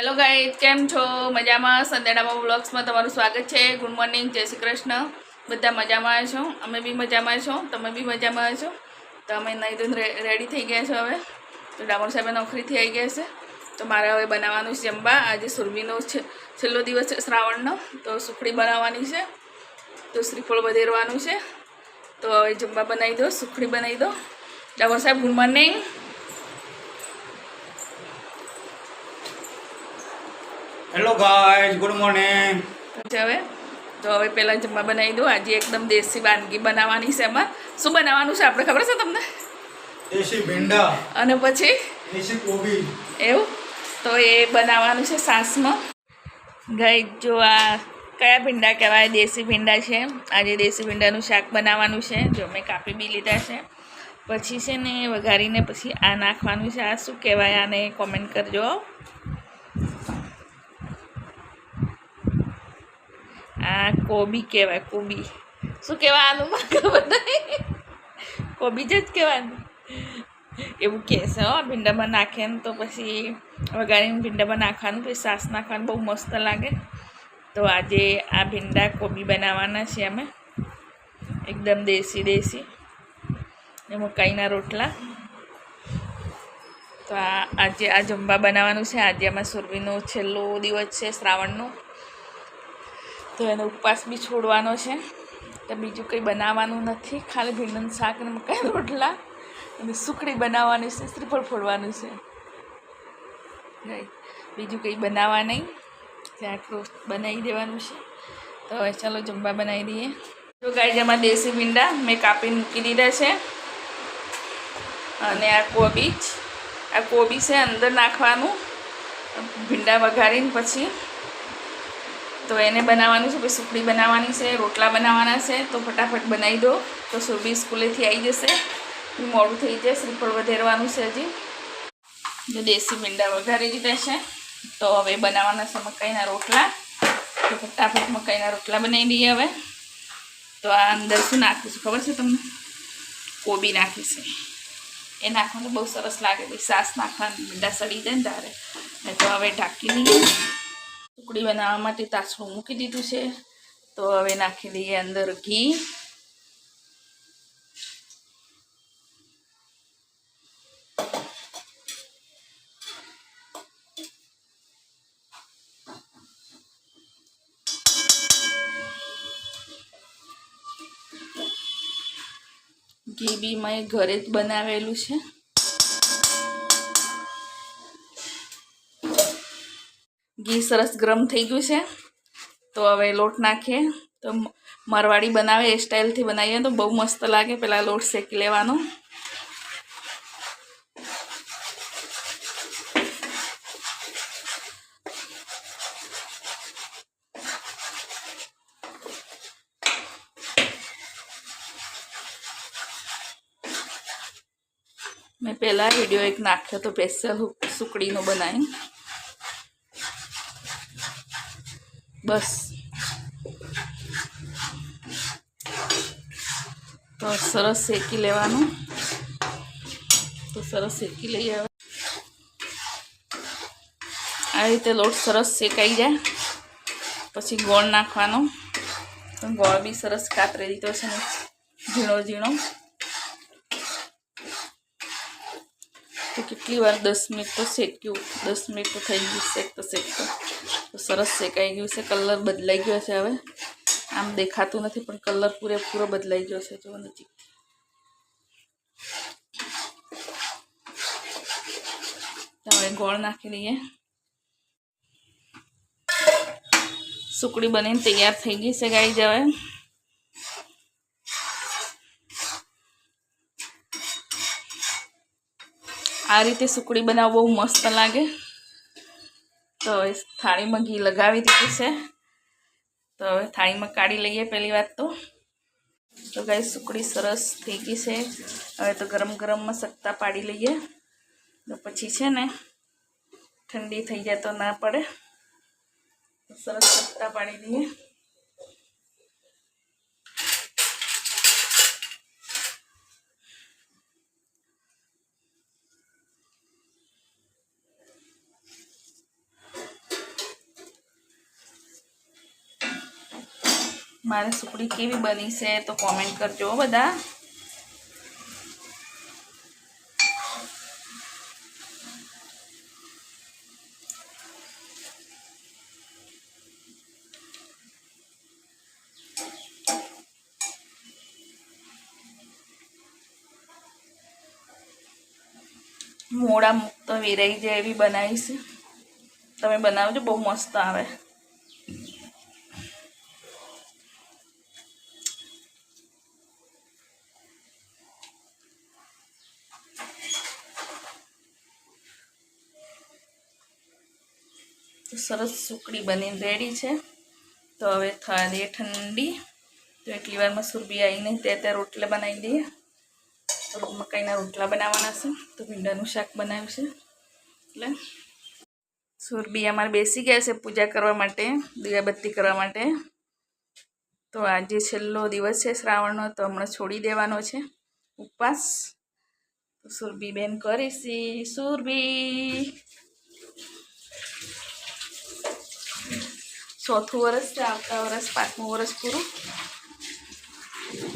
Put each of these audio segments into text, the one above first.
Hello guys, કેમ છો? મજામાં? સંદેડામાં વ્લોગ્સમાં તમારું સ્વાગત છે. ગુડ મોર્નિંગ, જય શ્રી કૃષ્ણ. બધા મજામાં છો? અમે બી મજામાં છો. તમે બી મજામાં છો? તો અમે નહીં ધોઈને રેડી થઈ ગયા છો. હવે તો ડામોર સાહેબ નોકરીથી આવી ગયા છે. તો મારે હવે બનાવવાનું છે જમવા. આજે સુરભીનો છેલ્લો દિવસ છે શ્રાવણનો, તો સુખડી બનાવવાની છે. તો શ્રીફળ વધેરવાનું છે. તો હવે જમવા બનાવી દો, સુખડી બનાવી દો. ડામોર સાહેબ, good morning. Hello guys, good morning. હવે પહેલાં જમવા બનાવી દો. આજે એકદમ દેશી વાનગી બનાવવાની છે. એમાં શું બનાવવાનું છે આપણે ખબર છે તમને? દેશી ભીંડા અને પછી દેશી કોબી. એવું તો એ બનાવવાનું છે સાસમાં. ગઈ જો આ કયા ભીંડા કહેવાય? દેશી ભીંડા છે. આજે દેશી ભીંડાનું શાક બનાવવાનું છે. જો મેં કાપી બી લીધા છે. પછી છે ને વઘારીને પછી આ નાખવાનું છે. આ શું કહેવાય? આને કોમેન્ટ કરજો. આ કોબી કહેવાય. કોબી શું કહેવાય? આનું મને ખબર નહીં. કોબી જ કહેવાય એવું કહે છે. ભીંડામાં નાખે ને તો પછી વઘારીને ભીંડામાં નાખવાનું, પછી સાસ નાખવાનું, બહુ મસ્ત લાગે. તો આજે આ ભીંડા કોબી બનાવવાના છે અમે, એકદમ દેશી એ મકાઈના રોટલા. તો આજે આ જમવા બનાવવાનું છે. આજે આમાં સુરભીનો છેલ્લો દિવસ છે શ્રાવણનો, તો એનો ઉપવાસ બી છોડવાનો છે. તો બીજું કંઈ બનાવવાનું નથી, ખાલી ભીંડાનું શાક અને મકાઈ રોટલા અને સુખડી બનાવવાની છે, શ્રીફળ ફોડવાનું છે. બીજું કંઈ બનાવવા નહીં, શાક બનાવી દેવાનું છે. તો હવે ચાલો જમવા બનાવી દઈએ. જો ગાય જેમાં દેશી ભીંડા મેં કાપીને મૂકી દીધા છે. અને આ કોબી છે અંદર નાખવાનું, ભીંડા વઘારીને પછી તો એને બનાવવાનું છે. પછી સુખડી બનાવવાની છે, રોટલા બનાવવાના છે. તો ફટાફટ બનાવી દો, તો સુરભી સ્કૂલેથી આવી જશે. મોડું થઈ જાય, શ્રીફળ વધેરવાનું છે હજી. જો દેશી ભીંડા વઘારી દીધા છે. તો હવે બનાવવાના છે મકાઈના રોટલા. તો ફટાફટ મકાઈના રોટલા બનાવી દઈએ હવે. તો આ અંદર શું નાખીશું ખબર છે તમને? કોબી નાખીશું. એ નાખવાનું બહુ સરસ લાગે. પછી સાસ નાખવાની, ભીંડા સડી જાય ને તારે. તો હવે ઢાંકી દઈએ. સુખડી બનાવવા માટે તાસણું મૂકી દીધું છે. તો હવે નાખી દઈએ અંદર ઘી. ઘી બી મેં ઘરે જ બનાવેલું છે. ઘી સરસ ગરમ થઈ ગયું છે. તો હવે લોટ નાખીએ. તો મારવાડી બનાવે એ સ્ટાઈલથી બનાવીએ તો બહુ મસ્ત લાગે. પહેલાં લોટ શેકી લેવાનો. મેં પહેલાં વિડીયો એક નાખ્યો તો સ્પેશિયલ સુખડીનો બનાવી. બસ તો સરસ શેકી લેવાનું. તો સરસ શેકી લઈએ. હવે આ રીતે લોટ સરસ શેકાઈ જાય પછી ગોળ નાખવાનો. તો ગોળ બી સરસ કાતરી દીધો છે ને, ઝીણો. તો કેટલી વાર 10 મિનિટ તો શેક્યું. 10 મિનિટ તો થઈ ગયું શેકતો તો સરસ શેકાઈ ગયું છે. કલર બદલાઈ ગયો છે. હવે આમ દેખાતું નથી પણ કલર પૂરેપૂરો બદલાઈ ગયો છે. જો નજીક હવે ગોળ નાખી દઈએ. સુખડી બનીને તૈયાર થઈ ગઈ છે ગાઈ. હવે આ રીતે સુખડી બનાવવું બહુ મસ્ત લાગે. તો હવે થાળીમાં ઘી લગાવી દીધું છે. તો હવે થાળીમાં કાઢી લઈએ પહેલી વાત તો ગાઈ સુખડી સરસ થઈ ગઈ છે. હવે તો ગરમમાં સકતા પાડી લઈએ. તો પછી છે ને ઠંડી થઈ જાય તો ના પડે. સરસ સકતા પાડી દઈએ. મારી સુખડી કેવી બની છે તો કોમેન્ટ કરજો બધા. મોડા મુક્ત વેરાઈ જાય એવી બનાવી છે. તમે બનાવજો, બહુ મસ્ત આવે. તો સરસ સુખડી બનીને રેડી છે. તો હવે થવા દઈએ ઠંડી. તો એટલી વારમાં સુરભી આવીને ત્યાં રોટલા બનાવી દઈએ. મકાઈના રોટલા બનાવવાના છે. તો ભીંડાનું શાક બનાવ્યું છે. એટલે સુરભી અમારે બેસી ગયા છે પૂજા કરવા માટે, દીવાબત્તી કરવા માટે. તો આજે છેલ્લો દિવસ છે શ્રાવણનો, તો હમણાં છોડી દેવાનો છે ઉપવાસ. તો સુરભી બેન કરીશી. સુરભી 4થું વર્ષ છે, આવતા વર્ષ 5મું વર્ષ પૂરું.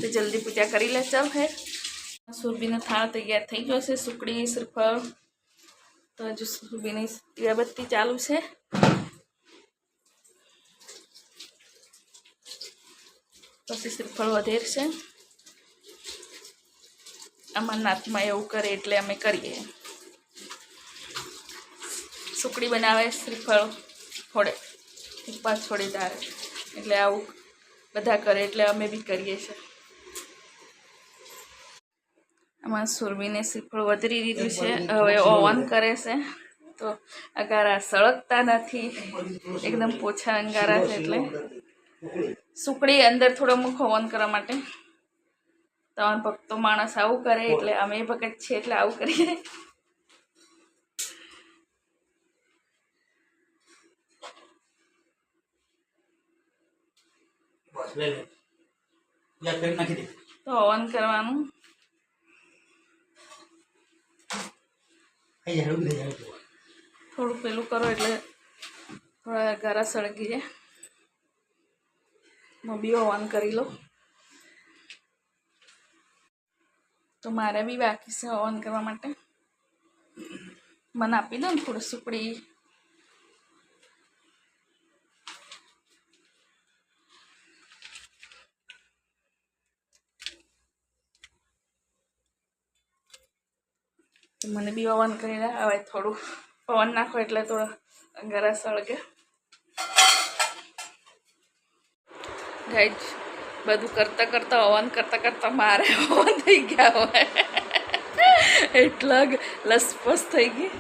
તો જલ્દી પૂજા કરી લે. ચાલ ખેર. સુરભીનો થાળ તૈયાર થઈ ગયો છે. સુખડી, શ્રીફળ. તો હજુ સુરભીની દીવાબત્તી ચાલુ છે. પછી શ્રીફળ વધેર છે. અમારા નાતમાં એવું કરે એટલે અમે કરીએ. સુખડી બનાવે, શ્રીફળ ફોડે, ઉપવાસ છોડી તારે, એટલે આવું બધા કરે એટલે અમે બી કરીએ છીએ. આમાં સુરભીને શ્રીફળ વધરી દીધું છે. હવે ઓવન કરે છે. તો અંગારા સળગતા નથી, એકદમ પોછા અંગારા છે. એટલે સુખડી અંદર થોડો મૂકો ઓવન કરવા માટે. તમારા ભક્તો માણસ આવું કરે એટલે અમે ભગત છીએ એટલે આવું કરીએ. તો ઓવન કરવાનું. થોડું પેલું કરો એટલે થોડા ગારા સળગી જાય. હું બી ઓવન કરી લો. તો મારે બી બાકી છે ઓવન કરવા માટે. મને આપી દો ને થોડી સુખડી. મને બી ઓવન કરીને હવે થોડું પવન નાખો એટલે થોડો અંગારા સળગે. ગાઈઝ બધું કરતાં કરતાં ઓવન કરતાં મારે ઓવન થઈ ગયા હોય એટલા લસપસ થઈ ગઈ.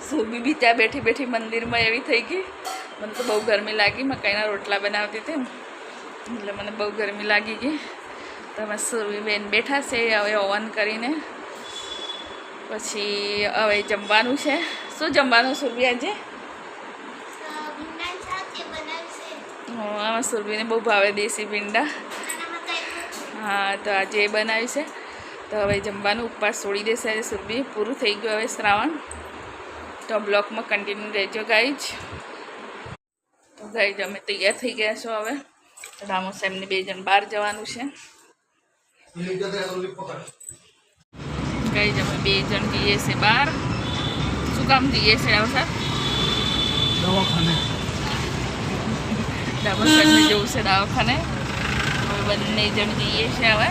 સુબી બી ત્યાં બેઠી બેઠી મંદિરમાં એવી થઈ ગઈ. મને તો બહુ ગરમી લાગી. મકાઈના રોટલા બનાવતી હતી એટલે મને બહુ ગરમી લાગી ગઈ. તો અમે સુરભીબેન બેઠા છે હવે ઓવન કરીને. પછી હવે જમવાનું છે. શું જમવાનું સુરભી આજે? આમાં સુરભીને બહુ ભાવે દેશી ભીંડા. હા, તો આજે એ બનાવ્યું છે. તો હવે જમવાનું ઉપવાસ છોડી દેશે આજે સુરભી. પૂરું થઈ ગયું હવે શ્રાવણ. તો બ્લોગમાં કન્ટિન્યુ રહેજો ગાઈજ. તો ગાઈજ અમે તૈયાર થઈ ગયા છો હવે. રામો સાહેબને 2 જણ બહાર જવાનું છે. ગાઈજ અમે 2 જણ જઈએ છીએ બહાર. શું કામ જઈએ છે રામો સાહેબ? દવાખાને. દવાખાને જવું છે દવાખાને. હવે બંને જણ જઈએ છીએ હવે.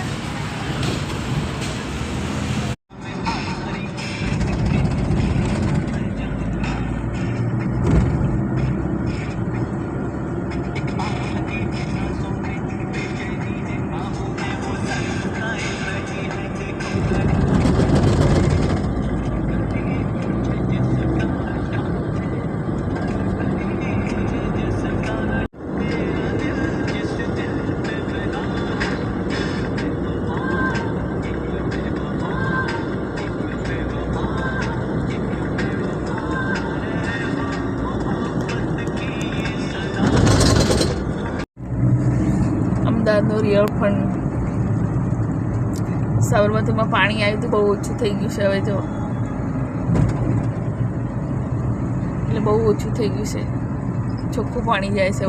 અમદાવાદનું રિવરફ્રન્ટ સાબરમતીમાં પાણી આવ્યું હતું, બહુ ઓછું થઈ ગયું છે હવે. જો એટલે બહુ ઓછું થઈ ગયું છે, ચોખ્ખું પાણી જાય છે.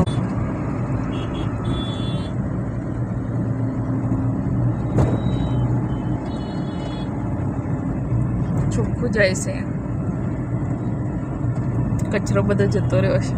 ચોખ્ખું જાય છે કચરો બધો જતો રહ્યો છે